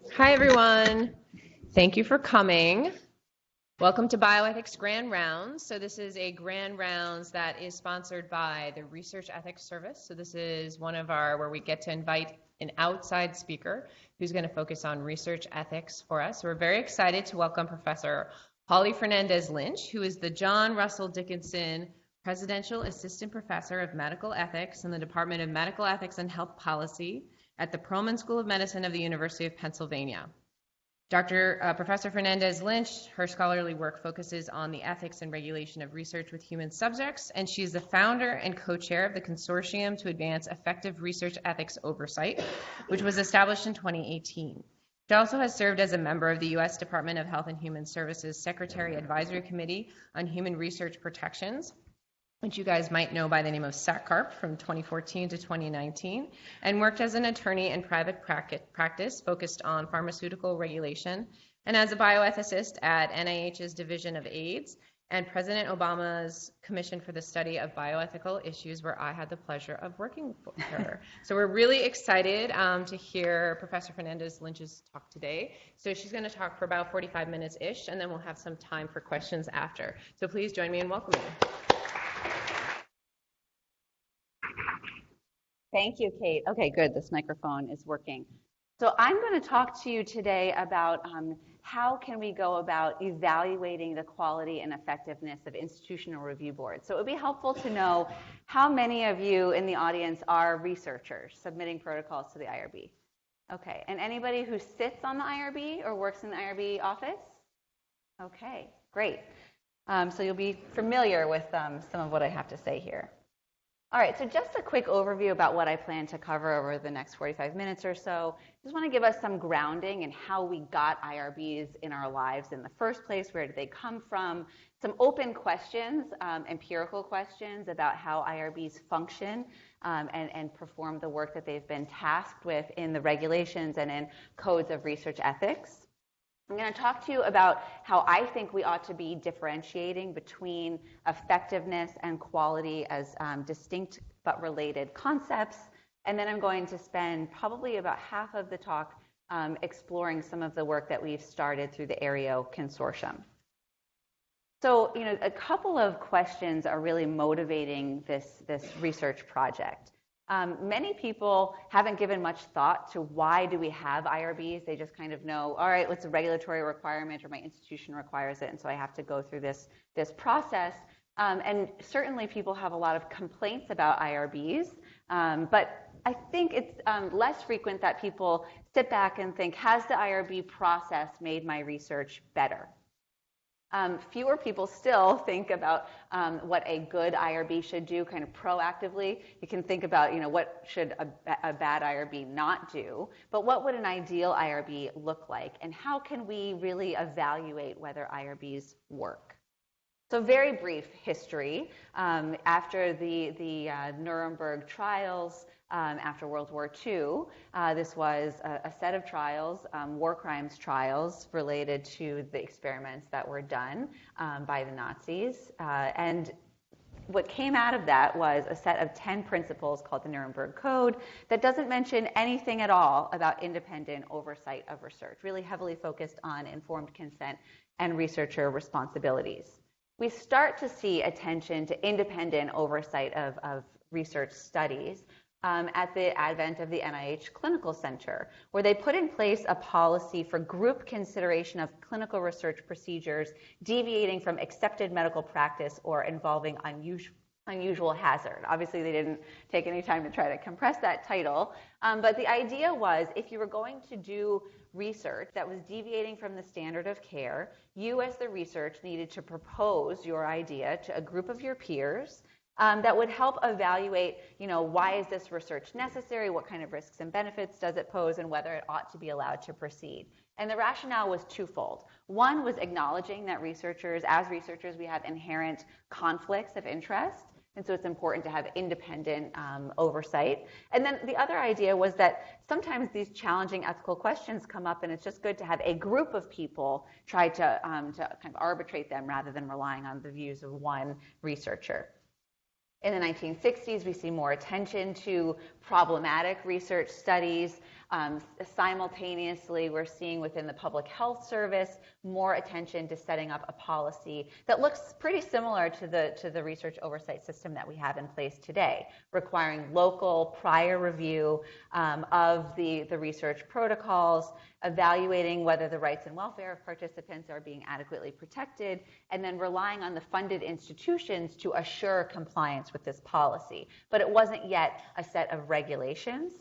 Hi, everyone. Thank you for coming. Welcome to Bioethics Grand Rounds. So this is a Grand Rounds that is sponsored by the Research Ethics Service. So this is one of our, where we get to invite an outside speaker who's going to focus on research ethics for us. So we're very excited to welcome Professor Holly Fernandez Lynch, who is the John Russell Dickinson Presidential Assistant Professor of Medical Ethics in the Department of Medical Ethics and Health Policy at the Perelman School of Medicine of the University of Pennsylvania. Professor Fernandez Lynch, her scholarly work focuses on the ethics and regulation of research with human subjects, and she's the founder and co-chair of the Consortium to Advance Effective Research Ethics Oversight, which was established in 2018. She also has served as a member of the U.S. Department of Health and Human Services Secretary Advisory Committee on Human Research Protections, which you guys might know by the name of SACRP from 2014 to 2019, and worked as an attorney in private practice focused on pharmaceutical regulation, and as a bioethicist at NIH's Division of AIDS and President Obama's Commission for the Study of Bioethical Issues, where I had the pleasure of working with her. So we're really excited to hear Professor Fernandez Lynch's talk today. So she's going to talk for about 45 minutes-ish, and then we'll have some time for questions after. So please join me in welcoming. Thank you, Kate. Okay, good. This microphone is working. So I'm going to talk to you today about how can we go about evaluating the quality and effectiveness of institutional review boards. So it would be helpful to know how many of you in the audience are researchers submitting protocols to the IRB. Okay, and anybody who sits on the IRB or works in the IRB office? Okay, great. So you'll be familiar with some of what I have to say here. All right, so just a quick overview about what I plan to cover over the next 45 minutes or so. Just want to give us some grounding in how we got IRBs in our lives in the first place. Where did they come from? Some open questions, empirical questions about how IRBs function and perform the work that they've been tasked with in the regulations and in codes of research ethics. I'm going to talk to you about how I think we ought to be differentiating between effectiveness and quality as distinct but related concepts. And then I'm going to spend probably about half of the talk exploring some of the work that we've started through the Aereo Consortium. So, a couple of questions are really motivating this research project. Many people haven't given much thought to why do we have IRBs. They just kind of know, all right, what's a regulatory requirement or my institution requires it, and so I have to go through this process. And certainly people have a lot of complaints about IRBs, but I think it's less frequent that people sit back and think, has the IRB process made my research better? Fewer people still think about what a good IRB should do kind of proactively. You can think about, what should a bad IRB not do, but what would an ideal IRB look like, and how can we really evaluate whether IRBs work? So very brief history. After the Nuremberg trials, after World War II, this was a set of trials, war crimes trials related to the experiments that were done by the Nazis. And what came out of that was a set of 10 principles called the Nuremberg Code that doesn't mention anything at all about independent oversight of research, really heavily focused on informed consent and researcher responsibilities. We start to see attention to independent oversight of research studies at the advent of the NIH Clinical Center, where they put in place a policy for group consideration of clinical research procedures deviating from accepted medical practice or involving unusual hazard. Obviously, they didn't take any time to try to compress that title, but the idea was if you were going to do research that was deviating from the standard of care, you as the research needed to propose your idea to a group of your peers that would help evaluate, why is this research necessary, what kind of risks and benefits does it pose, and whether it ought to be allowed to proceed. And the rationale was twofold. One was acknowledging that as researchers, we have inherent conflicts of interest, and so it's important to have independent oversight. And then the other idea was that sometimes these challenging ethical questions come up, and it's just good to have a group of people try to kind of arbitrate them rather than relying on the views of one researcher. In the 1960s, we see more attention to problematic research studies. Simultaneously, we're seeing within the public health service more attention to setting up a policy that looks pretty similar to the research oversight system that we have in place today, requiring local prior review of the research protocols, evaluating whether the rights and welfare of participants are being adequately protected, and then relying on the funded institutions to assure compliance with this policy. But it wasn't yet a set of regulations.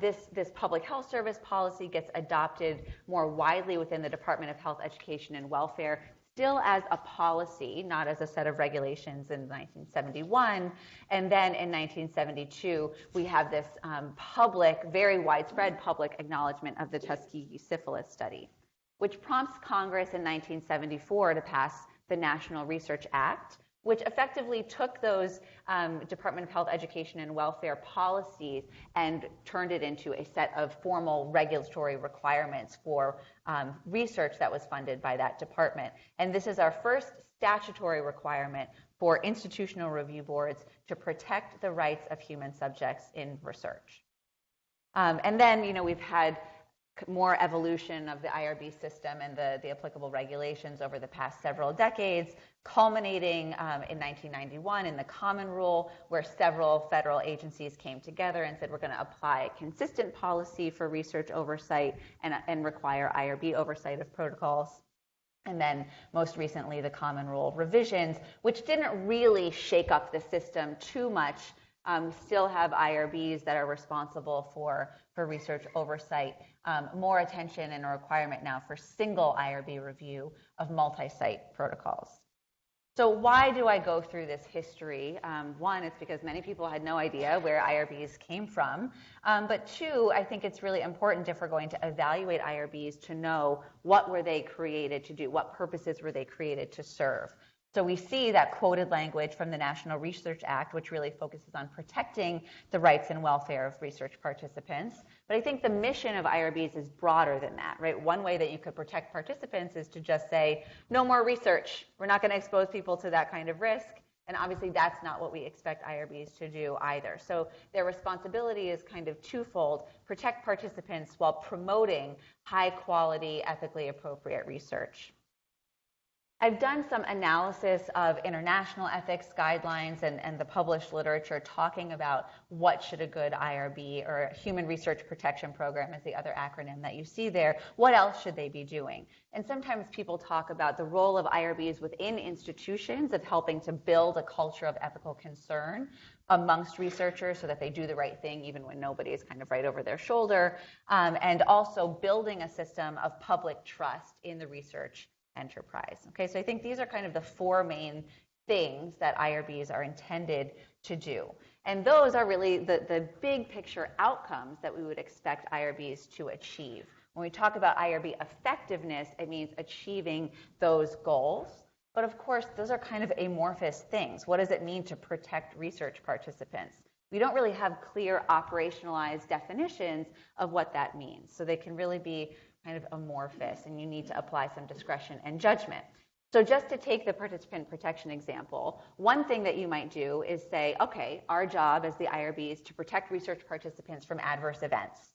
This public health service policy gets adopted more widely within the Department of Health, Education, and Welfare, still as a policy, not as a set of regulations in 1971. And then in 1972, we have this very widespread public acknowledgement of the Tuskegee syphilis study, which prompts Congress in 1974 to pass the National Research Act, which effectively took those Department of Health, Education, and Welfare policies and turned it into a set of formal regulatory requirements for research that was funded by that department. And this is our first statutory requirement for institutional review boards to protect the rights of human subjects in research. And then, we've had more evolution of the IRB system and the applicable regulations over the past several decades, culminating in 1991 in the Common Rule, where several federal agencies came together and said we're going to apply a consistent policy for research oversight and require IRB oversight of protocols. And then most recently the Common Rule revisions, which didn't really shake up the system too much. We still have IRBs that are responsible for research oversight, more attention and a requirement now for single IRB review of multi-site protocols. So why do I go through this history? One, it's because many people had no idea where IRBs came from. But two, I think it's really important if we're going to evaluate IRBs to know what were they created to do, what purposes were they created to serve. So we see that quoted language from the National Research Act, which really focuses on protecting the rights and welfare of research participants. But I think the mission of IRBs is broader than that, right? One way that you could protect participants is to just say, no more research. We're not going to expose people to that kind of risk. And obviously that's not what we expect IRBs to do either. So their responsibility is kind of twofold: protect participants while promoting high quality, ethically appropriate research. I've done some analysis of international ethics guidelines and the published literature talking about what should a good IRB, or Human Research Protection Program is the other acronym that you see there, what else should they be doing? And sometimes people talk about the role of IRBs within institutions of helping to build a culture of ethical concern amongst researchers so that they do the right thing even when nobody is kind of right over their shoulder, and also building a system of public trust in the research enterprise. Okay, so I think these are kind of the four main things that IRBs are intended to do. And those are really the big picture outcomes that we would expect IRBs to achieve. When we talk about IRB effectiveness, it means achieving those goals. But of course, those are kind of amorphous things. What does it mean to protect research participants? We don't really have clear operationalized definitions of what that means. So they can really be kind of amorphous, and you need to apply some discretion and judgment. So just to take the participant protection example, one thing that you might do is say, okay, our job as the IRB is to protect research participants from adverse events.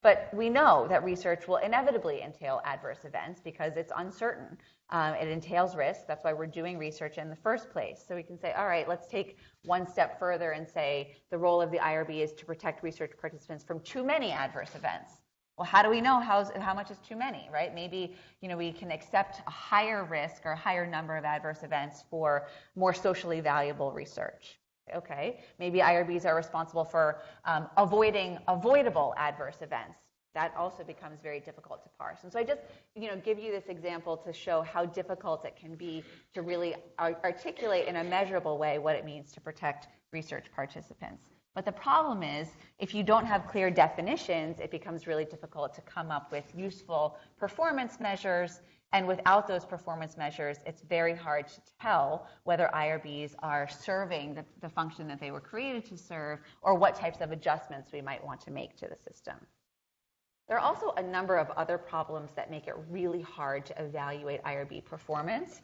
But we know that research will inevitably entail adverse events because it's uncertain. It entails risk. That's why we're doing research in the first place. So we can say, all right, let's take one step further and say the role of the IRB is to protect research participants from too many adverse events. Well, how do we know how much is too many, right? Maybe we can accept a higher risk or a higher number of adverse events for more socially valuable research. Okay, maybe IRBs are responsible for avoiding avoidable adverse events. That also becomes very difficult to parse. And so I just give you this example to show how difficult it can be to really articulate in a measurable way what it means to protect research participants. But the problem is, if you don't have clear definitions, it becomes really difficult to come up with useful performance measures. And without those performance measures, it's very hard to tell whether IRBs are serving the function that they were created to serve, or what types of adjustments we might want to make to the system. There are also a number of other problems that make it really hard to evaluate IRB performance.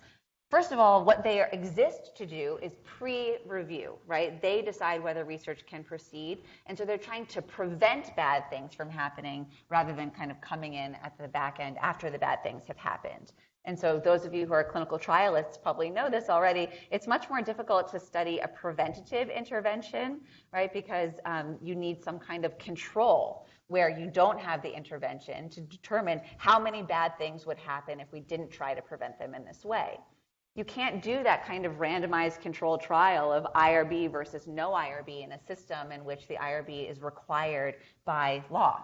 First of all, what they exist to do is pre-review, right? They decide whether research can proceed, and so they're trying to prevent bad things from happening rather than kind of coming in at the back end after the bad things have happened. And so those of you who are clinical trialists probably know this already. It's much more difficult to study a preventative intervention, right? Because you need some kind of control where you don't have the intervention to determine how many bad things would happen if we didn't try to prevent them in this way. You can't do that kind of randomized controlled trial of IRB versus no IRB in a system in which the IRB is required by law.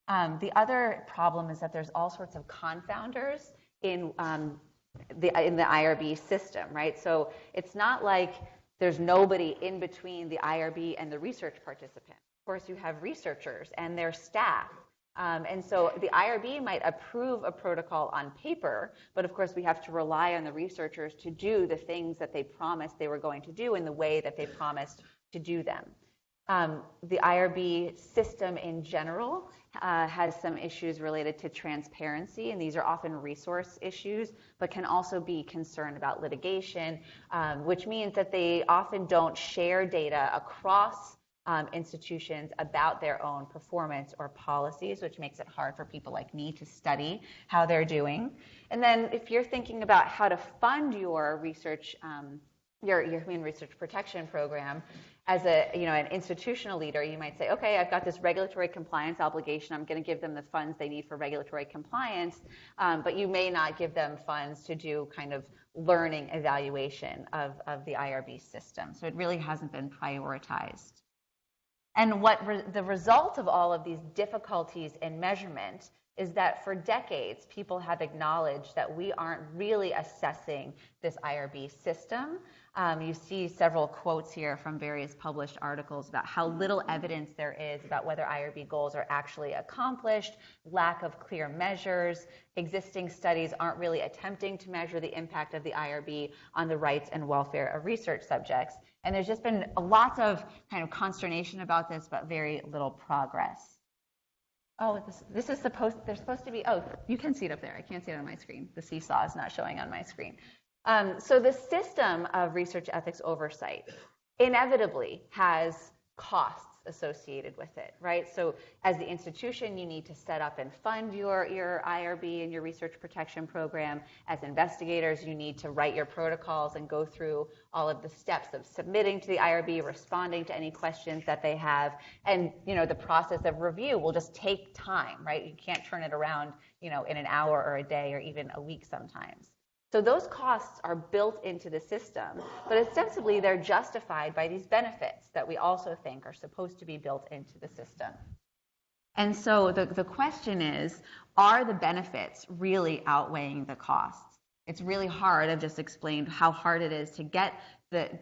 The other problem is that there's all sorts of confounders in the IRB system, right? So it's not like there's nobody in between the IRB and the research participant. Of course, you have researchers and their staff. And so the IRB might approve a protocol on paper, but of course we have to rely on the researchers to do the things that they promised they were going to do in the way that they promised to do them. The IRB system in general has some issues related to transparency, and these are often resource issues, but can also be concerned about litigation, which means that they often don't share data across institutions about their own performance or policies, which makes it hard for people like me to study how they're doing. And then if you're thinking about how to fund your research, your human research protection program, as an institutional leader, you might say, okay, I've got this regulatory compliance obligation. I'm going to give them the funds they need for regulatory compliance, but you may not give them funds to do kind of learning evaluation of the IRB system. So it really hasn't been prioritized. And the result of all of these difficulties in measurement is that for decades, people have acknowledged that we aren't really assessing this IRB system. You see several quotes here from various published articles about how little evidence there is about whether IRB goals are actually accomplished, lack of clear measures, existing studies aren't really attempting to measure the impact of the IRB on the rights and welfare of research subjects. And there's just been lots of kind of consternation about this, but very little progress. Oh, this is they're supposed to be, oh, you can see it up there. I can't see it on my screen. The seesaw is not showing on my screen. So the system of research ethics oversight inevitably has costs associated with it, right? So as the institution, you need to set up and fund your IRB and your research protection program. As investigators, you need to write your protocols and go through all of the steps of submitting to the IRB, responding to any questions that they have. And, the process of review will just take time, right? You can't turn it around, in an hour or a day or even a week sometimes. So those costs are built into the system, but ostensibly they're justified by these benefits that we also think are supposed to be built into the system. And so the question is, are the benefits really outweighing the costs? It's really hard. I've just explained how hard it is to get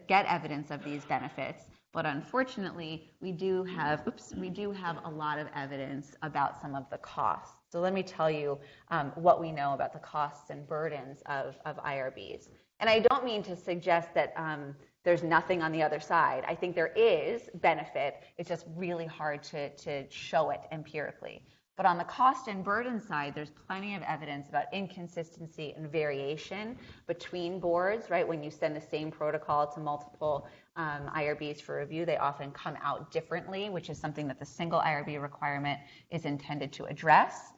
evidence of these benefits. But unfortunately, we do have a lot of evidence about some of the costs. So let me tell you what we know about the costs and burdens of IRBs. And I don't mean to suggest that there's nothing on the other side. I think there is benefit. It's just really hard to show it empirically. But on the cost and burden side, there's plenty of evidence about inconsistency and variation between boards, right? When you send the same protocol to multiple IRBs for review, they often come out differently, which is something that the single IRB requirement is intended to address.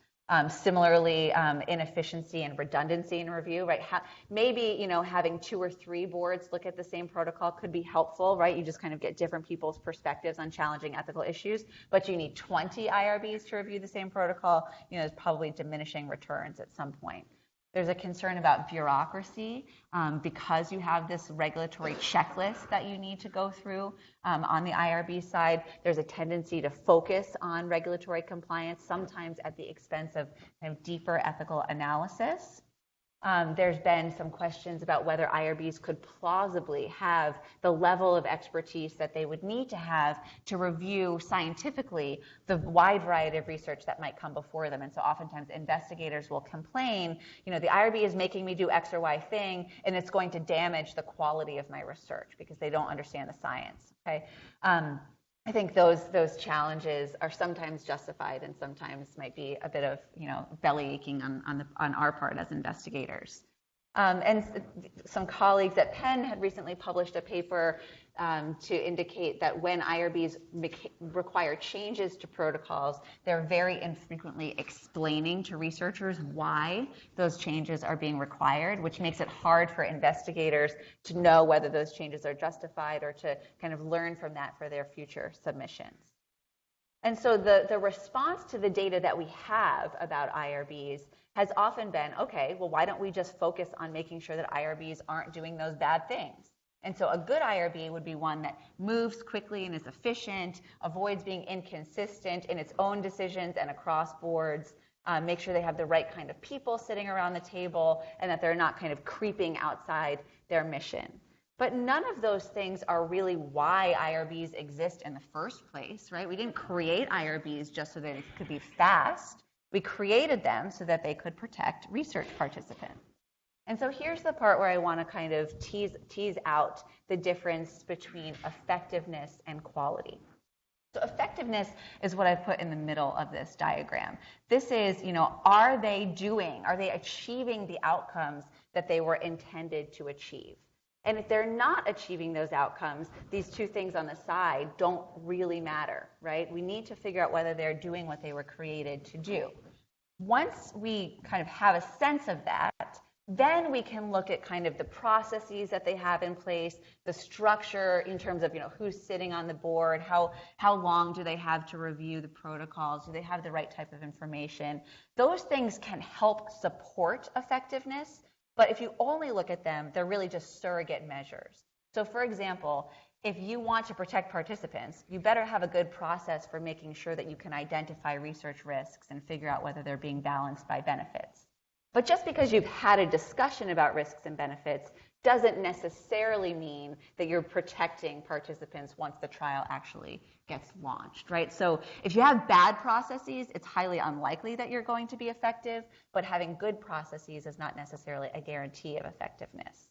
Similarly, inefficiency and redundancy in review, right? Maybe, having 2 or 3 boards look at the same protocol could be helpful, right? You just kind of get different people's perspectives on challenging ethical issues, but you need 20 IRBs to review the same protocol. There's probably diminishing returns at some point. There's a concern about bureaucracy because you have this regulatory checklist that you need to go through on the IRB side. There's a tendency to focus on regulatory compliance, sometimes at the expense of kind of deeper ethical analysis. There's been some questions about whether IRBs could plausibly have the level of expertise that they would need to have to review scientifically the wide variety of research that might come before them. And so oftentimes investigators will complain, the IRB is making me do X or Y thing, and it's going to damage the quality of my research because they don't understand the science, okay? I think those challenges are sometimes justified and sometimes might be a bit of belly aching on our part as investigators. Some colleagues at Penn had recently published a paper to indicate that when IRBs require changes to protocols, they're very infrequently explaining to researchers why those changes are being required, which makes it hard for investigators to know whether those changes are justified or to kind of learn from that for their future submissions. And so the response to the data that we have about IRBs has often been, okay, well, why don't we just focus on making sure that IRBs aren't doing those bad things? And so a good IRB would be one that moves quickly and is efficient, avoids being inconsistent in its own decisions and across boards, make sure they have the right kind of people sitting around the table, and that they're not kind of creeping outside their mission. But none of those things are really why IRBs exist in the first place, right? We didn't create IRBs just so that it could be fast. We created them so that they could protect research participants. And so here's the part where I want to kind of tease out the difference between effectiveness and quality. So effectiveness is what I've put in the middle of this diagram. This is, are they achieving the outcomes that they were intended to achieve? And if they're not achieving those outcomes, these two things on the side don't really matter, right? We need to figure out whether they're doing what they were created to do. Once we kind of have a sense of that, then we can look at kind of the processes that they have in place, the structure in terms of who's sitting on the board, how long do they have to review the protocols, do they have the right type of information. Those things can help support effectiveness, but if you only look at them, they're really just surrogate measures. So for example, if you want to protect participants, you better have a good process for making sure that you can identify research risks and figure out whether they're being balanced by benefits. But just because you've had a discussion about risks and benefits doesn't necessarily mean that you're protecting participants once the trial actually gets launched, right? So if you have bad processes, it's highly unlikely that you're going to be effective, but having good processes is not necessarily a guarantee of effectiveness.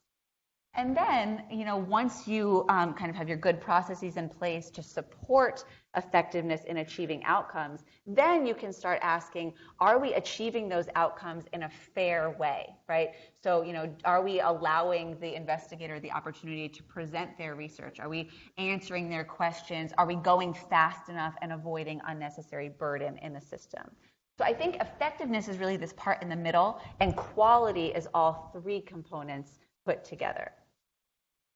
And then, once you kind of have your good processes in place to support effectiveness in achieving outcomes, then you can start asking, are we achieving those outcomes in a fair way, right? So, are we allowing the investigator the opportunity to present their research? Are we answering their questions? Are we going fast enough and avoiding unnecessary burden in the system? So I think effectiveness is really this part in the middle, and quality is all three components put together.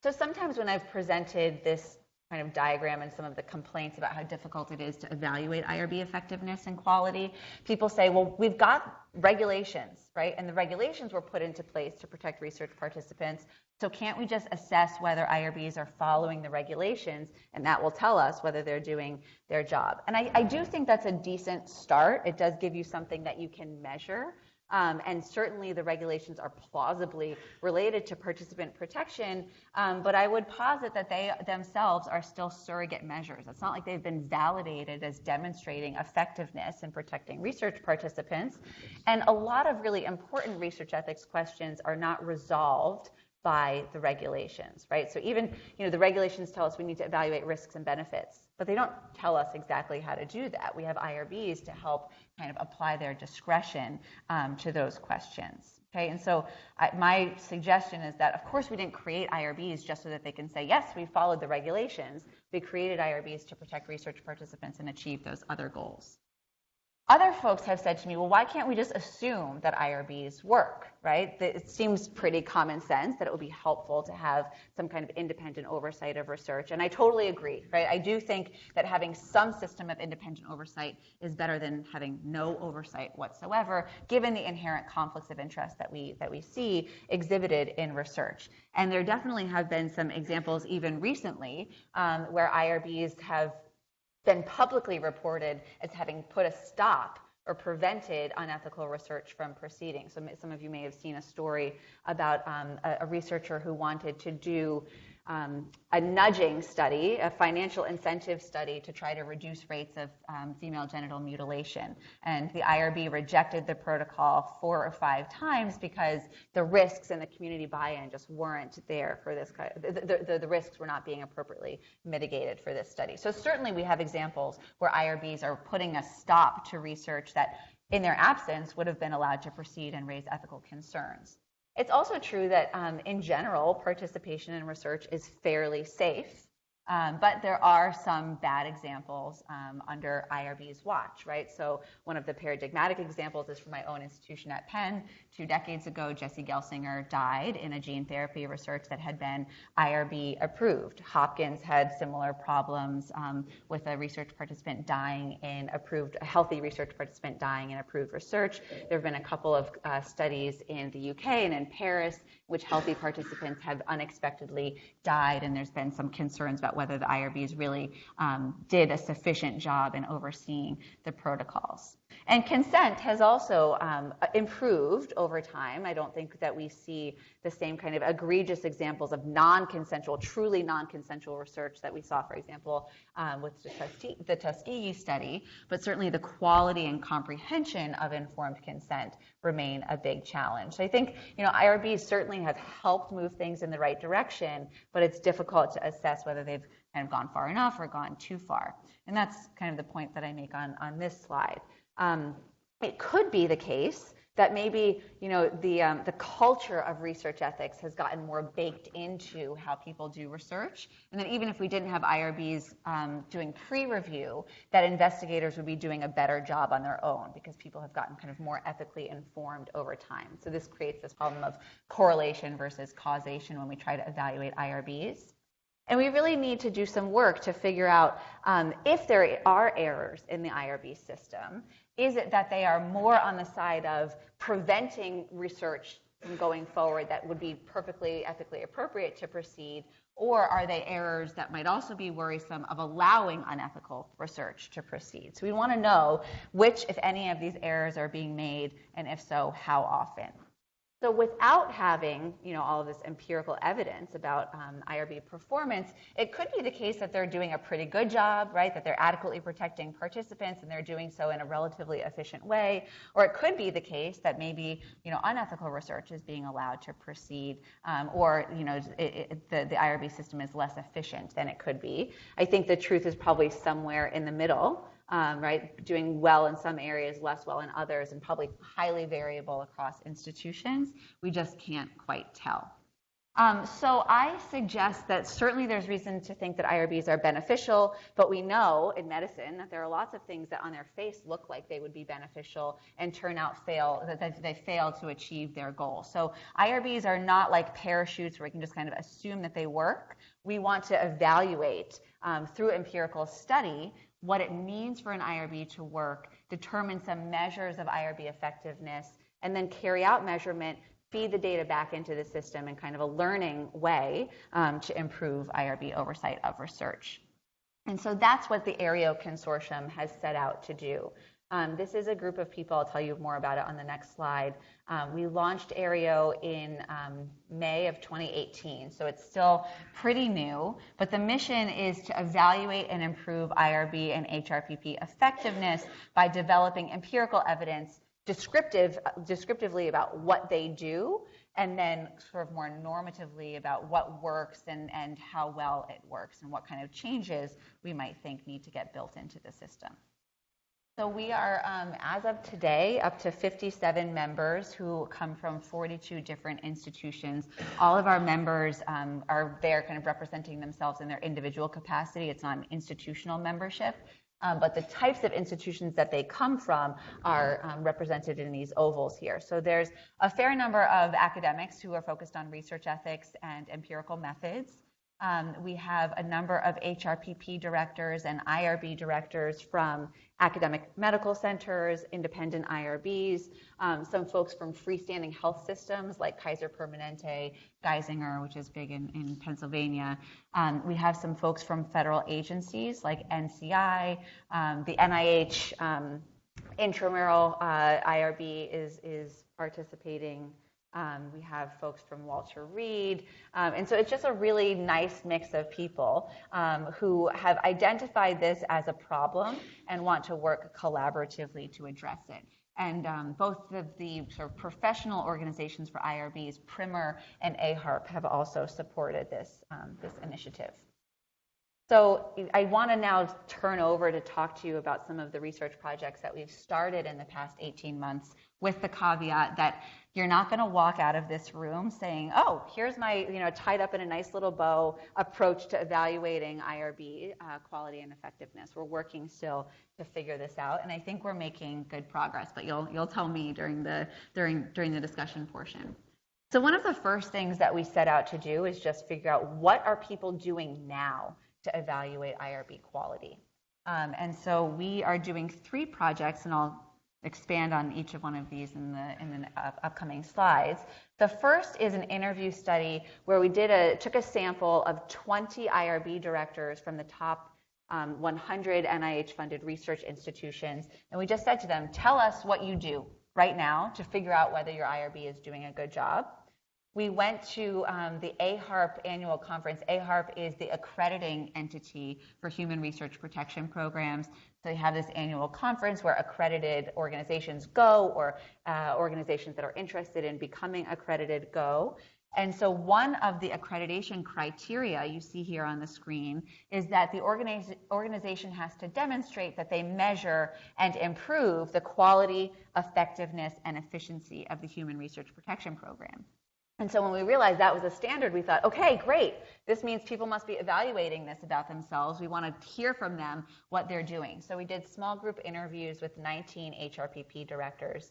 So sometimes when I've presented this kind of diagram and some of the complaints about how difficult it is to evaluate IRB effectiveness and quality, people say, well, we've got regulations, right? And the regulations were put into place to protect research participants. So can't we just assess whether IRBs are following the regulations, and that will tell us whether they're doing their job? And I do think that's a decent start. It does give you something that you can measure. And certainly the regulations are plausibly related to participant protection, but I would posit that they themselves are still surrogate measures. It's not like they've been validated as demonstrating effectiveness in protecting research participants. And a lot of really important research ethics questions are not resolved by the regulations, right? So even, the regulations tell us we need to evaluate risks and benefits, but they don't tell us exactly how to do that. We have IRBs to help kind of apply their discretion to those questions, okay? And so my suggestion is that, of course, we didn't create IRBs just so that they can say, yes, we followed the regulations. We created IRBs to protect research participants and achieve those other goals. Other folks have said to me, well, why can't we just assume that IRBs work, right? It seems pretty common sense that it would be helpful to have some kind of independent oversight of research, and I totally agree, right? I do think that having some system of independent oversight is better than having no oversight whatsoever, given the inherent conflicts of interest that we see exhibited in research. And there definitely have been some examples even recently where IRBs have been publicly reported as having put a stop or prevented unethical research from proceeding. So some of you may have seen a story about a researcher who wanted to do a nudging study, a financial incentive study to try to reduce rates of female genital mutilation. And the IRB rejected the protocol 4 or 5 times because the risks and the community buy-in just weren't there for this kind of, the risks were not being appropriately mitigated for this study. So certainly we have examples where IRBs are putting a stop to research that in their absence would have been allowed to proceed and raise ethical concerns. It's also true that in general, participation in research is fairly safe. But there are some bad examples under IRB's watch, right? So one of the paradigmatic examples is from my own institution at Penn. 2 decades ago, Jesse Gelsinger died in a gene therapy research that had been IRB approved. Hopkins had similar problems with a research participant dying in approved, a healthy research participant dying in approved research. There have been a couple of studies in the UK and in Paris, which healthy participants have unexpectedly died, and there's been some concerns about whether the IRBs really did a sufficient job in overseeing the protocols. And consent has also improved over time. I don't think that we see the same kind of egregious examples of non-consensual, truly non-consensual research that we saw, for example, with the Tuskegee study, but certainly the quality and comprehension of informed consent remain a big challenge. So I think, IRBs certainly have helped move things in the right direction, but it's difficult to assess whether they've kind of gone far enough or gone too far. And that's kind of the point that I make on this slide. It could be the case that maybe the culture of research ethics has gotten more baked into how people do research, and that even if we didn't have IRBs doing pre-review, that investigators would be doing a better job on their own because people have gotten kind of more ethically informed over time. So this creates this problem of correlation versus causation when we try to evaluate IRBs. And we really need to do some work to figure out if there are errors in the IRB system. Is it that they are more on the side of preventing research from going forward that would be perfectly ethically appropriate to proceed, or are they errors that might also be worrisome of allowing unethical research to proceed? So we want to know which, if any, of these errors are being made, and if so, how often. So without having, all of this empirical evidence about IRB performance, it could be the case that they're doing a pretty good job, right? That they're adequately protecting participants and they're doing so in a relatively efficient way. Or it could be the case that maybe, unethical research is being allowed to proceed, or the IRB system is less efficient than it could be. I think the truth is probably somewhere in the middle. Right, doing well in some areas, less well in others, and probably highly variable across institutions. We just can't quite tell. So I suggest that certainly there's reason to think that IRBs are beneficial, but we know in medicine that there are lots of things that on their face look like they would be beneficial and turn out that they fail to achieve their goal. So IRBs are not like parachutes where we can just kind of assume that they work. We want to evaluate through empirical study what it means for an IRB to work, determine some measures of IRB effectiveness, and then carry out measurement, feed the data back into the system in kind of a learning way to improve IRB oversight of research. And so that's what the AAHRPP Consortium has set out to do. This is a group of people, I'll tell you more about it on the next slide. We launched AAHRPP in May of 2018, so it's still pretty new, but the mission is to evaluate and improve IRB and HRPP effectiveness by developing empirical evidence descriptively about what they do, and then sort of more normatively about what works and how well it works and what kind of changes we might think need to get built into the system. So we are, as of today, up to 57 members who come from 42 different institutions. All of our members are there kind of representing themselves in their individual capacity. It's not an institutional membership, but the types of institutions that they come from are represented in these ovals here. So there's a fair number of academics who are focused on research ethics and empirical methods. We have a number of HRPP directors and IRB directors from academic medical centers, independent IRBs, some folks from freestanding health systems like Kaiser Permanente, Geisinger, which is big in Pennsylvania. We have some folks from federal agencies like NCI, the NIH intramural IRB is participating. We have folks from Walter Reed, and so it's just a really nice mix of people who have identified this as a problem and want to work collaboratively to address it. And both of the sort of professional organizations for IRBs, Primer and AAHRPP, have also supported this initiative. So I want to now turn over to talk to you about some of the research projects that we've started in the past 18 months, with the caveat that you're not going to walk out of this room saying, oh, here's my, tied up in a nice little bow approach to evaluating IRB quality and effectiveness. We're working still to figure this out, and I think we're making good progress, but you'll tell me during the discussion portion. So one of the first things that we set out to do is just figure out what are people doing now to evaluate IRB quality. And so we are doing 3 projects, and I'll expand on each of one of these in the upcoming slides. The first is an interview study where we took a sample of 20 IRB directors from the top 100 NIH-funded research institutions, and we just said to them, tell us what you do right now to figure out whether your IRB is doing a good job. We went to the AAHRPP annual conference. AAHRPP is the accrediting entity for human research protection programs. So they have this annual conference where accredited organizations go, or organizations that are interested in becoming accredited go. And so one of the accreditation criteria you see here on the screen is that the organization has to demonstrate that they measure and improve the quality, effectiveness, and efficiency of the human research protection program. And so when we realized that was a standard, we thought, okay, great. This means people must be evaluating this about themselves. We want to hear from them what they're doing. So we did small group interviews with 19 HRPP directors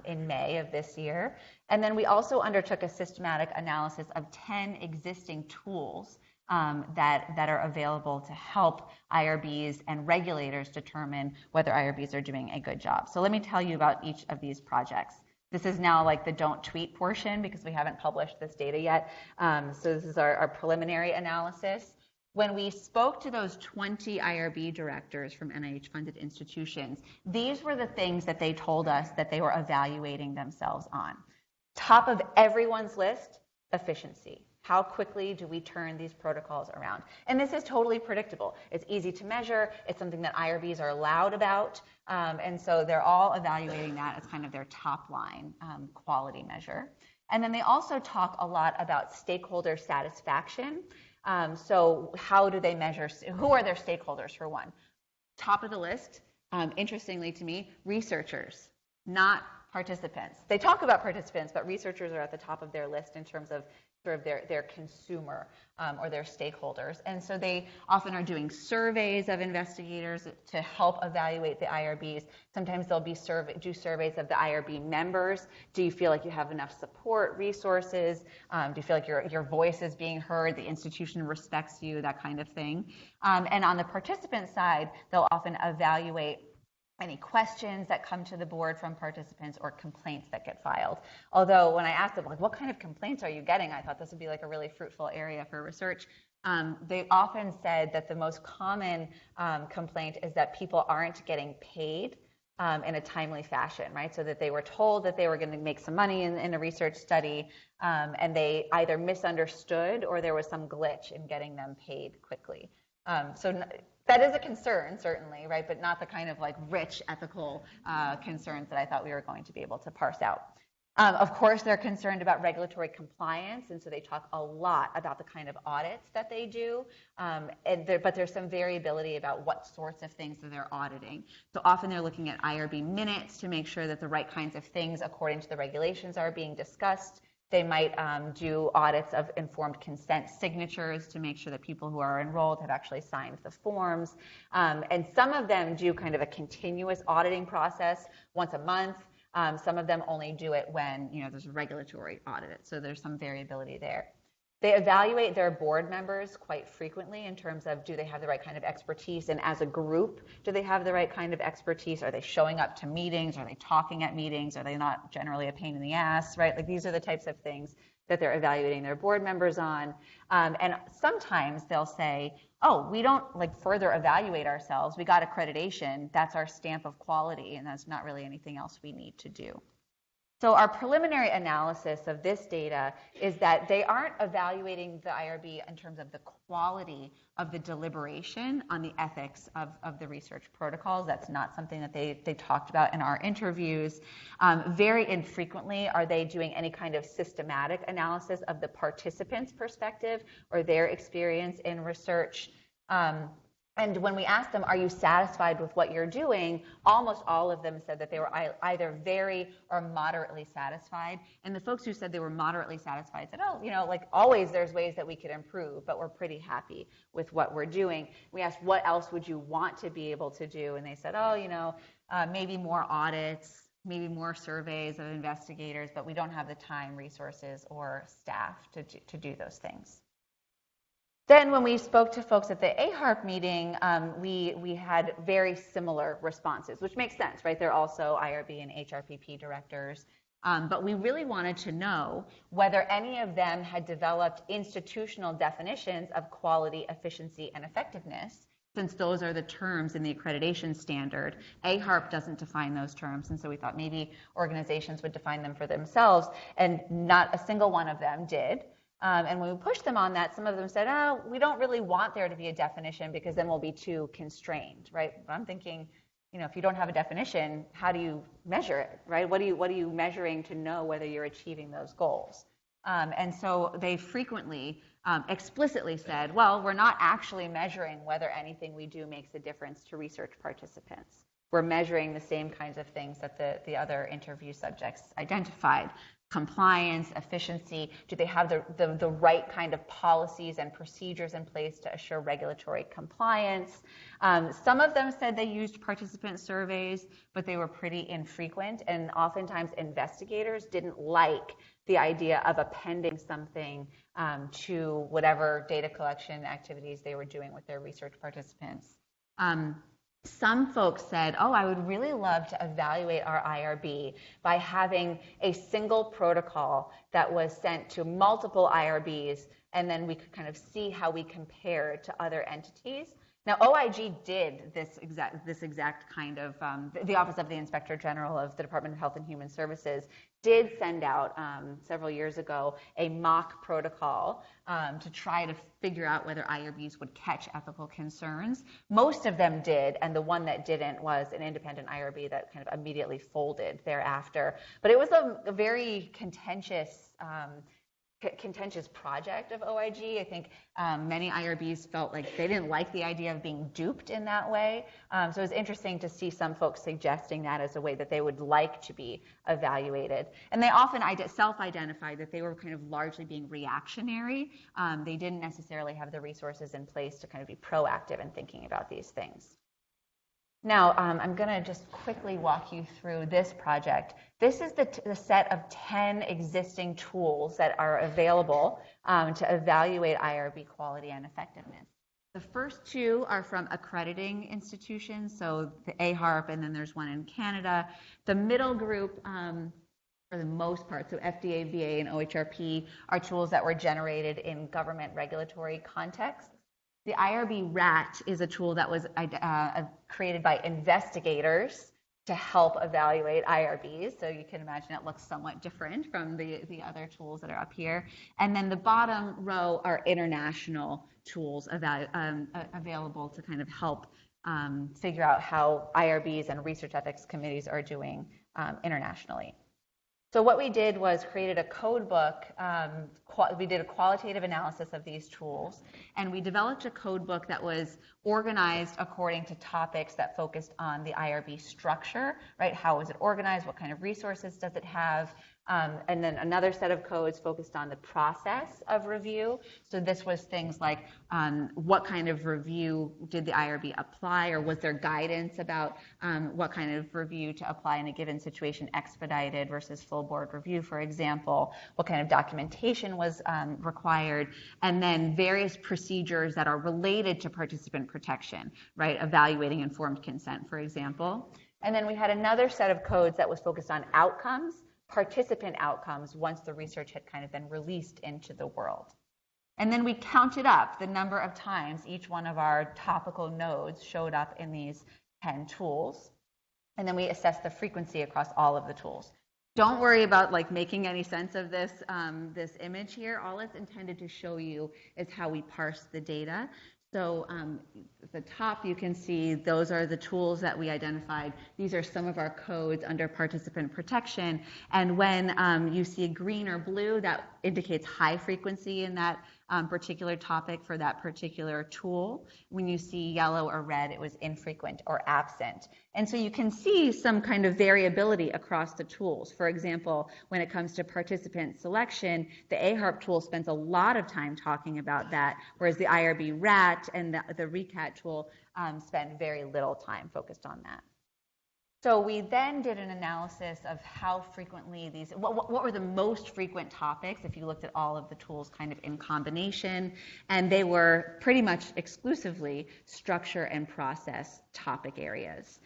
in May of this year. And then we also undertook a systematic analysis of 10 existing tools that are available to help IRBs and regulators determine whether IRBs are doing a good job. So let me tell you about each of these projects. This is now like the don't tweet portion because we haven't published this data yet. So this is our preliminary analysis. When we spoke to those 20 IRB directors from NIH-funded institutions, these were the things that they told us that they were evaluating themselves on. Top of everyone's list, efficiency. How quickly do we turn these protocols around? And this is totally predictable. It's easy to measure. It's something that IRBs are loud about. And so they're all evaluating that as kind of their top line quality measure. And then they also talk a lot about stakeholder satisfaction. So how do they measure? Who are their stakeholders, for one? Top of the list, interestingly to me, researchers, not participants. They talk about participants, but researchers are at the top of their list in terms of sort of their consumer or their stakeholders. And so they often are doing surveys of investigators to help evaluate the IRBs. Sometimes they'll do surveys of the IRB members. Do you feel like you have enough support, resources? Do you feel like your voice is being heard, the institution respects you, that kind of thing? And on the participant side, they'll often evaluate any questions that come to the board from participants or complaints that get filed. Although when I asked them, like, what kind of complaints are you getting? I thought this would be like a really fruitful area for research. They often said that the most common complaint is that people aren't getting paid in a timely fashion, right? So that they were told that they were going to make some money in a research study, and they either misunderstood or there was some glitch in getting them paid quickly. So that is a concern, certainly, right? But not the kind of like rich ethical concerns that I thought we were going to be able to parse out. Of course, they're concerned about regulatory compliance, and so they talk a lot about the kind of audits that they do, but there's some variability about what sorts of things that they're auditing. So often they're looking at IRB minutes to make sure that the right kinds of things according to the regulations are being discussed. They might do audits of informed consent signatures to make sure that people who are enrolled have actually signed the forms. And some of them do kind of a continuous auditing process once a month. Some of them only do it when there's a regulatory audit. So there's some variability there. They evaluate their board members quite frequently in terms of, do they have the right kind of expertise? And as a group, do they have the right kind of expertise? Are they showing up to meetings? Are they talking at meetings? Are they not generally a pain in the ass, right? Like, these are the types of things that they're evaluating their board members on. And sometimes they'll say, oh, we don't further evaluate ourselves. We got accreditation. That's our stamp of quality, and that's not really anything else we need to do. So our preliminary analysis of this data is that they aren't evaluating the IRB in terms of the quality of the deliberation on the ethics of the research protocols. That's not something that they talked about in our interviews. Very infrequently are they doing any kind of systematic analysis of the participants' perspective or their experience in research. And when we asked them, are you satisfied with what you're doing, almost all of them said that they were either very or moderately satisfied. And the folks who said they were moderately satisfied said, oh, like always there's ways that we could improve, but we're pretty happy with what we're doing. We asked, what else would you want to be able to do? And they said, oh, maybe more audits, maybe more surveys of investigators, but we don't have the time, resources, or staff to do those things. Then when we spoke to folks at the AAHRPP meeting, we had very similar responses, which makes sense, right? They're also IRB and HRPP directors. But we really wanted to know whether any of them had developed institutional definitions of quality, efficiency, and effectiveness, since those are the terms in the accreditation standard. AAHRPP doesn't define those terms, and so we thought maybe organizations would define them for themselves, and not a single one of them did. And when we pushed them on that, some of them said, oh, we don't really want there to be a definition because then we'll be too constrained, right? But I'm thinking, if you don't have a definition, how do you measure it, right? What are you measuring to know whether you're achieving those goals? And so they frequently explicitly said, well, we're not actually measuring whether anything we do makes a difference to research participants. We're measuring the same kinds of things that the other interview subjects identified. Compliance, efficiency, do they have the right kind of policies and procedures in place to assure regulatory compliance? Some of them said they used participant surveys, but they were pretty infrequent, and oftentimes investigators didn't like the idea of appending something to whatever data collection activities they were doing with their research participants. Some folks said, oh, I would really love to evaluate our IRB by having a single protocol that was sent to multiple IRBs, and then we could kind of see how we compare to other entities. Now, OIG did this exact kind of, the Office of the Inspector General of the Department of Health and Human Services did send out several years ago a mock protocol to try to figure out whether IRBs would catch ethical concerns. Most of them did, and the one that didn't was an independent IRB that kind of immediately folded thereafter. But it was a very contentious project of OIG. I think many IRBs felt like they didn't like the idea of being duped in that way. So it was interesting to see some folks suggesting that as a way that they would like to be evaluated. And they often self-identified that they were kind of largely being reactionary. They didn't necessarily have the resources in place to kind of be proactive in thinking about these things. Now, I'm going to just quickly walk you through this project. This is the set of 10 existing tools that are available to evaluate IRB quality and effectiveness. The first two are from accrediting institutions, so the AAHRPP, and then there's one in Canada. The middle group, for the most part, so FDA, VA, and OHRP, are tools that were generated in government regulatory contexts. The IRB RAT is a tool that was created by investigators to help evaluate IRBs. So you can imagine it looks somewhat different from the other tools that are up here. And then the bottom row are international tools available to kind of help figure out how IRBs and research ethics committees are doing internationally. So what we did was created a code book. We did a qualitative analysis of these tools, and we developed a code book that was organized according to topics that focused on the IRB structure, right? How is it organized? What kind of resources does it have? And then another set of codes focused on the process of review. So this was things like what kind of review did the IRB apply, or was there guidance about what kind of review to apply in a given situation, expedited versus full board review, for example, what kind of documentation was required, and then various procedures that are related to participant protection, right? Evaluating informed consent, for example. And then we had another set of codes that was focused on outcomes, participant outcomes, once the research had kind of been released into the world. And then we counted up the number of times each one of our topical nodes showed up in these 10 tools. And then we assessed the frequency across all of the tools. Don't worry about making any sense of this, this image here. All it's intended to show you is how we parse the data. So at the top, you can see those are the tools that we identified. These are some of our codes under participant protection. And when you see green or blue, that indicates high frequency in that particular topic for that particular tool. When you see yellow or red, it was infrequent or absent. And so you can see some kind of variability across the tools. For example, when it comes to participant selection, the AAHRP tool spends a lot of time talking about that, whereas the IRB RAT and the RECAT tool spend very little time focused on that. So we then did an analysis of how frequently these, what were the most frequent topics if you looked at all of the tools kind of in combination, and they were pretty much exclusively structure and process topic areas.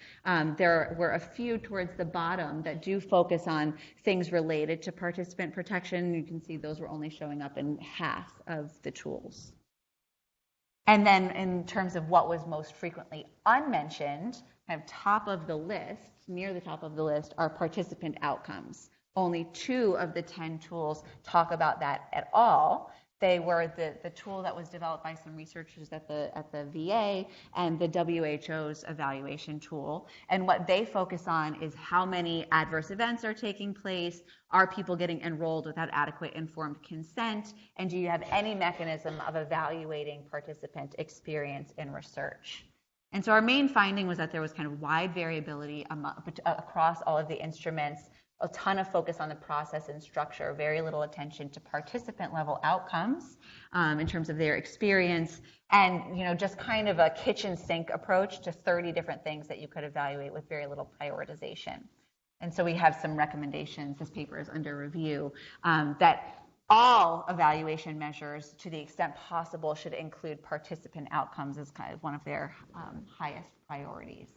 There were a few towards the bottom that do focus on things related to participant protection. You can see those were only showing up in half of the tools. And then in terms of what was most frequently unmentioned, kind of top of the list, near the top of the list, are participant outcomes. Only 2 of the 10 tools talk about that at all. They were the tool that was developed by some researchers at the VA and the WHO's evaluation tool. And what they focus on is how many adverse events are taking place, are people getting enrolled without adequate informed consent, and do you have any mechanism of evaluating participant experience in research? And so our main finding was that there was kind of wide variability across all of the instruments, a ton of focus on the process and structure, very little attention to participant level outcomes in terms of their experience, and just kind of a kitchen sink approach to 30 different things that you could evaluate with very little prioritization. And so we have some recommendations. This paper is under review, that all evaluation measures, to the extent possible, should include participant outcomes as kind of one of their highest priorities.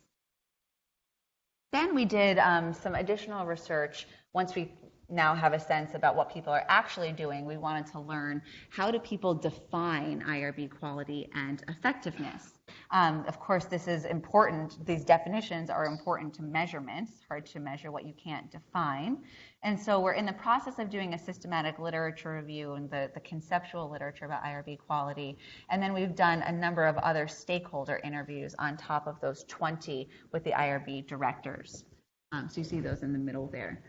Then we did some additional research. Once we now have a sense about what people are actually doing, we wanted to learn, how do people define IRB quality and effectiveness? Of course, this is important. These definitions are important to measurements. It's hard to measure what you can't define. And so we're in the process of doing a systematic literature review and the conceptual literature about IRB quality. And then we've done a number of other stakeholder interviews on top of those 20 with the IRB directors. So you see those in the middle there.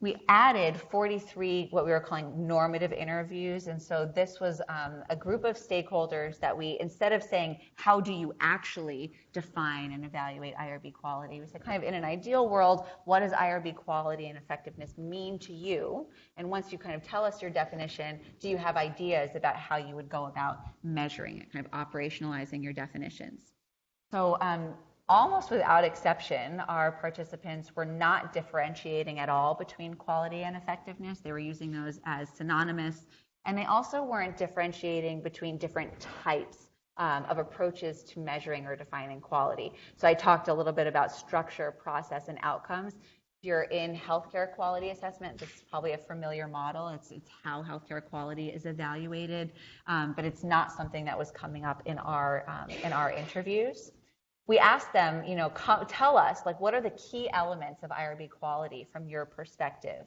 We added 43 what we were calling normative interviews, and so this was a group of stakeholders that we, instead of saying, how do you actually define and evaluate IRB quality, we said, kind of in an ideal world, what does IRB quality and effectiveness mean to you? And once you kind of tell us your definition, do you have ideas about how you would go about measuring it, kind of operationalizing your definitions? So almost without exception, our participants were not differentiating at all between quality and effectiveness. They were using those as synonymous. And they also weren't differentiating between different types of approaches to measuring or defining quality. So I talked a little bit about structure, process, and outcomes. If you're in healthcare quality assessment, this is probably a familiar model. It's how healthcare quality is evaluated, but it's not something that was coming up in our interviews. We asked them, tell us, what are the key elements of IRB quality from your perspective?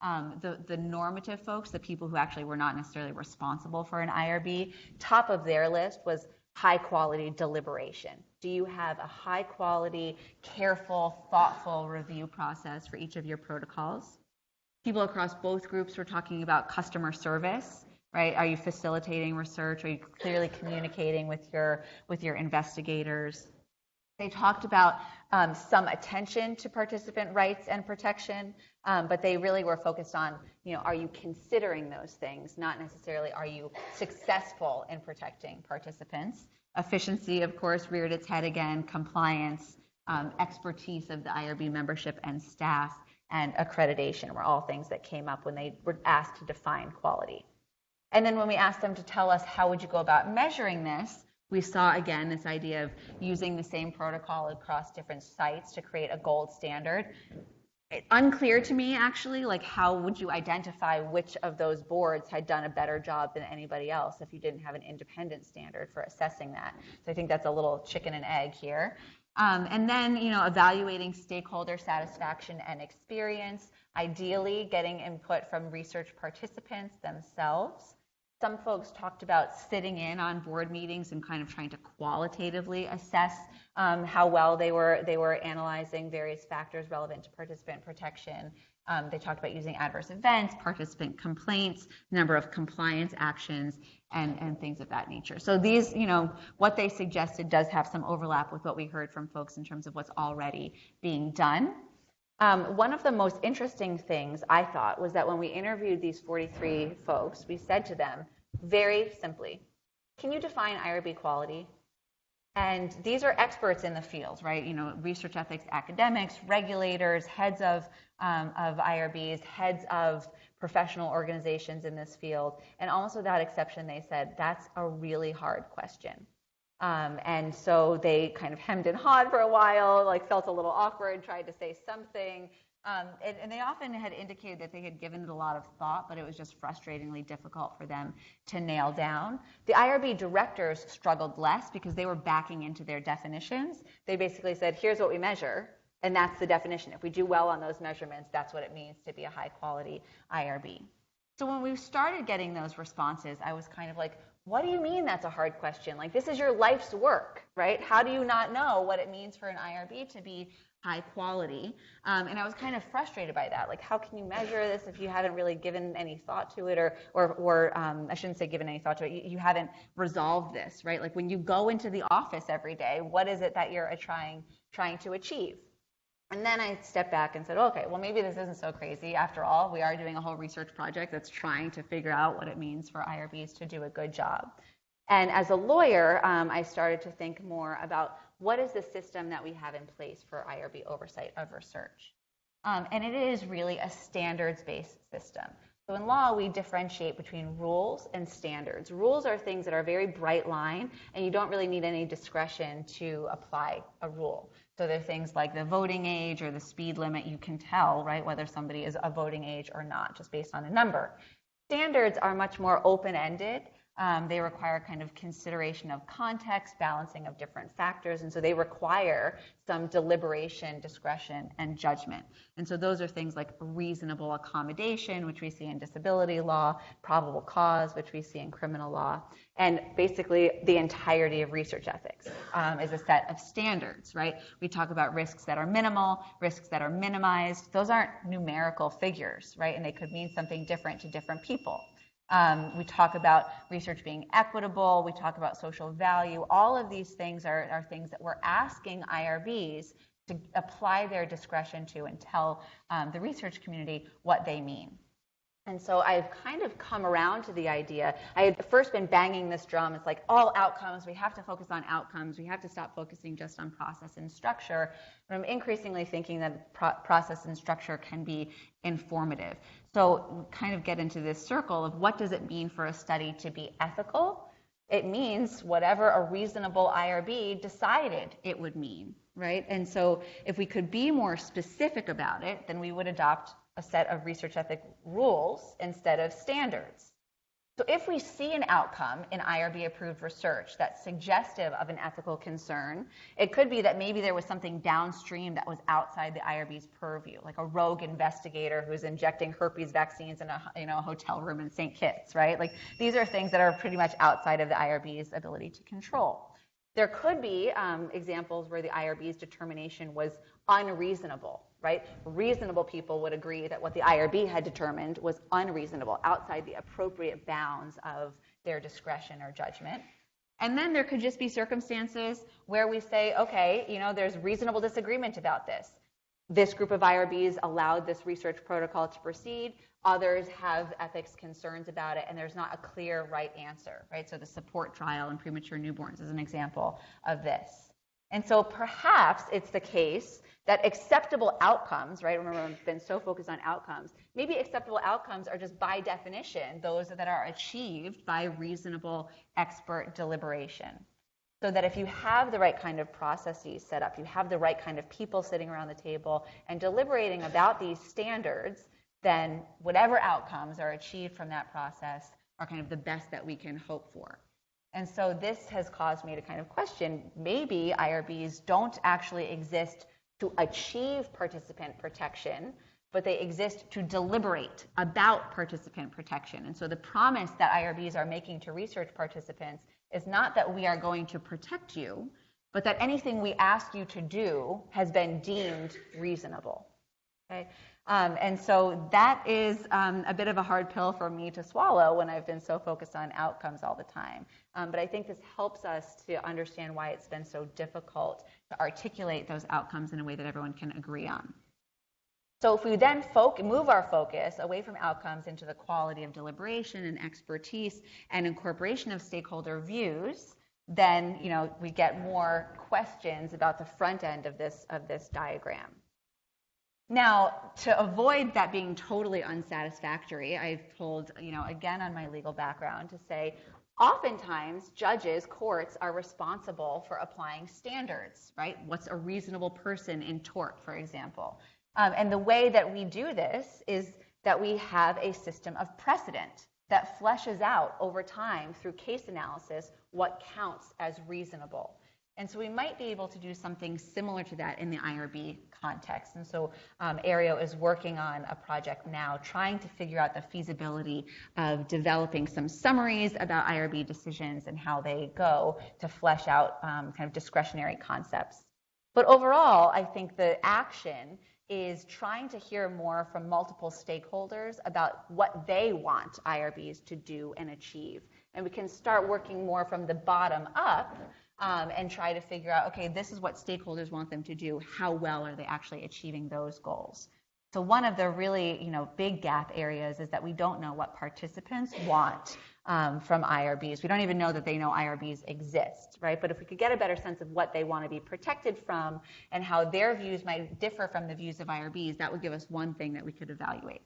The normative folks, the people who actually were not necessarily responsible for an IRB, top of their list was high quality deliberation. Do you have a high quality, careful, thoughtful review process for each of your protocols? People across both groups were talking about customer service. Right? Are you facilitating research? Are you clearly communicating with your investigators? They talked about some attention to participant rights and protection, but they really were focused on, are you considering those things, not necessarily are you successful in protecting participants. Efficiency, of course, reared its head again, compliance, expertise of the IRB membership and staff, and accreditation were all things that came up when they were asked to define quality. And then when we asked them to tell us how would you go about measuring this, we saw, again, this idea of using the same protocol across different sites to create a gold standard. It's unclear to me, actually, how would you identify which of those boards had done a better job than anybody else if you didn't have an independent standard for assessing that. So I think that's a little chicken and egg here. And then, evaluating stakeholder satisfaction and experience, ideally getting input from research participants themselves. Some folks talked about sitting in on board meetings and kind of trying to qualitatively assess how well they were analyzing various factors relevant to participant protection. They talked about using adverse events, participant complaints, number of compliance actions, and things of that nature. So these, what they suggested does have some overlap with what we heard from folks in terms of what's already being done. One of the most interesting things I thought was that when we interviewed these 43 folks, we said to them very simply, can you define IRB quality? And these are experts in the field, right? Research ethics academics, regulators, heads of IRBs, heads of professional organizations in this field. And almost without exception, they said, that's a really hard question. And so they kind of hemmed and hawed for a while, felt a little awkward, tried to say something. And they often had indicated that they had given it a lot of thought, but it was just frustratingly difficult for them to nail down. The IRB directors struggled less because they were backing into their definitions. They basically said, here's what we measure, and that's the definition. If we do well on those measurements, that's what it means to be a high-quality IRB. So when we started getting those responses, I was kind of like, what do you mean that's a hard question? This is your life's work, right? How do you not know what it means for an IRB to be high quality? And I was kind of frustrated by that. How can you measure this if you haven't really given any thought to it, or I shouldn't say given any thought to it, you haven't resolved this, right? When you go into the office every day, what is it that you're trying to achieve? And then I stepped back and said, okay, well, maybe this isn't so crazy. After all, we are doing a whole research project that's trying to figure out what it means for IRBs to do a good job. And as a lawyer, I started to think more about what is the system that we have in place for IRB oversight of research. And it is really a standards-based system. So in law, we differentiate between rules and standards. Rules are things that are very bright line, and you don't really need any discretion to apply a rule. So there are things like the voting age or the speed limit. You can tell, right, whether somebody is a voting age or not, just based on a number. Standards are much more open-ended. They require kind of consideration of context, balancing of different factors, and so they require some deliberation, discretion, and judgment. And so those are things like reasonable accommodation, which we see in disability law, probable cause, which we see in criminal law, and basically the entirety of research ethics is a set of standards, right? We talk about risks that are minimal, risks that are minimized. Those aren't numerical figures, right? And they could mean something different to different people. We talk about research being equitable. We talk about social value. All of these things are things that we're asking IRBs to apply their discretion to and tell the research community what they mean. And so I've kind of come around to the idea. I had first been banging this drum. It's like all outcomes. We have to focus on outcomes. We have to stop focusing just on process and structure. But I'm increasingly thinking that process and structure can be informative. So kind of get into this circle of what does it mean for a study to be ethical? It means whatever a reasonable IRB decided it would mean, right? And so if we could be more specific about it, then we would adopt a set of research ethic rules instead of standards. So if we see an outcome in IRB-approved research that's suggestive of an ethical concern, it could be that maybe there was something downstream that was outside the IRB's purview, like a rogue investigator who's injecting herpes vaccines in a hotel room in St. Kitts, right? Like these are things that are pretty much outside of the IRB's ability to control. There could be examples where the IRB's determination was unreasonable, right? Reasonable people would agree that what the IRB had determined was unreasonable, outside the appropriate bounds of their discretion or judgment. And then there could just be circumstances where we say, okay, there's reasonable disagreement about this. This group of IRBs allowed this research protocol to proceed. Others have ethics concerns about it, and there's not a clear right answer, right? So the support trial in premature newborns is an example of this. And so perhaps it's the case that acceptable outcomes, right? Remember, I've been so focused on outcomes. Maybe acceptable outcomes are just by definition those that are achieved by reasonable expert deliberation. So that if you have the right kind of processes set up, you have the right kind of people sitting around the table and deliberating about these standards, then whatever outcomes are achieved from that process are kind of the best that we can hope for. And so this has caused me to kind of question, maybe IRBs don't actually exist to achieve participant protection, but they exist to deliberate about participant protection. And so the promise that IRBs are making to research participants is not that we are going to protect you, but that anything we ask you to do has been deemed reasonable. Okay? And so that is a bit of a hard pill for me to swallow when I've been so focused on outcomes all the time. But I think this helps us to understand why it's been so difficult to articulate those outcomes in a way that everyone can agree on. So if we then move our focus away from outcomes into the quality of deliberation and expertise and incorporation of stakeholder views, then we get more questions about the front end of this diagram. Now, to avoid that being totally unsatisfactory, I've pulled, again on my legal background to say, oftentimes judges, courts are responsible for applying standards, right? What's a reasonable person in tort, for example? And the way that we do this is that we have a system of precedent that fleshes out over time through case analysis what counts as reasonable. And so we might be able to do something similar to that in the IRB context. And so Aereo is working on a project now trying to figure out the feasibility of developing some summaries about IRB decisions and how they go to flesh out kind of discretionary concepts. But overall, I think the action is trying to hear more from multiple stakeholders about what they want IRBs to do and achieve. And we can start working more from the bottom up and try to figure out, okay, this is what stakeholders want them to do. How well are they actually achieving those goals? So one of the really, big gap areas is that we don't know what participants want from IRBs. We don't even know that they know IRBs exist, right? But if we could get a better sense of what they want to be protected from and how their views might differ from the views of IRBs, that would give us one thing that we could evaluate.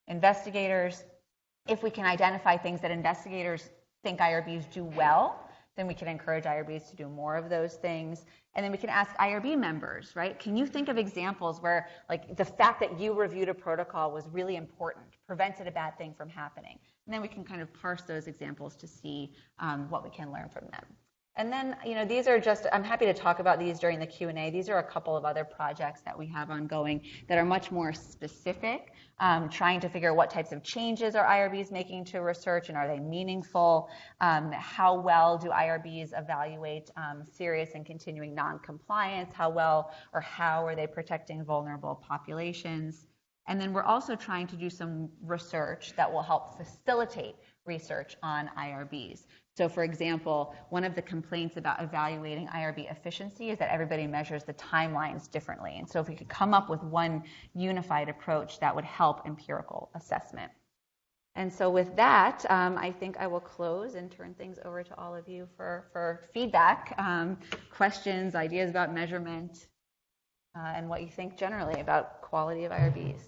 Investigators, if we can identify things that investigators think IRBs do well, then we can encourage IRBs to do more of those things. And then we can ask IRB members, right? Can you think of examples where the fact that you reviewed a protocol was really important, prevented a bad thing from happening? And then we can kind of parse those examples to see what we can learn from them. And then, these are just, I'm happy to talk about these during the Q&A. These are a couple of other projects that we have ongoing that are much more specific, trying to figure out what types of changes are IRBs making to research and are they meaningful? How well do IRBs evaluate serious and continuing non-compliance? How well or how are they protecting vulnerable populations? And then we're also trying to do some research that will help facilitate research on IRBs. So for example, one of the complaints about evaluating IRB efficiency is that everybody measures the timelines differently. And so if we could come up with one unified approach, that would help empirical assessment. And so with that, I think I will close and turn things over to all of you for feedback, questions, ideas about measurement, and what you think generally about quality of IRBs.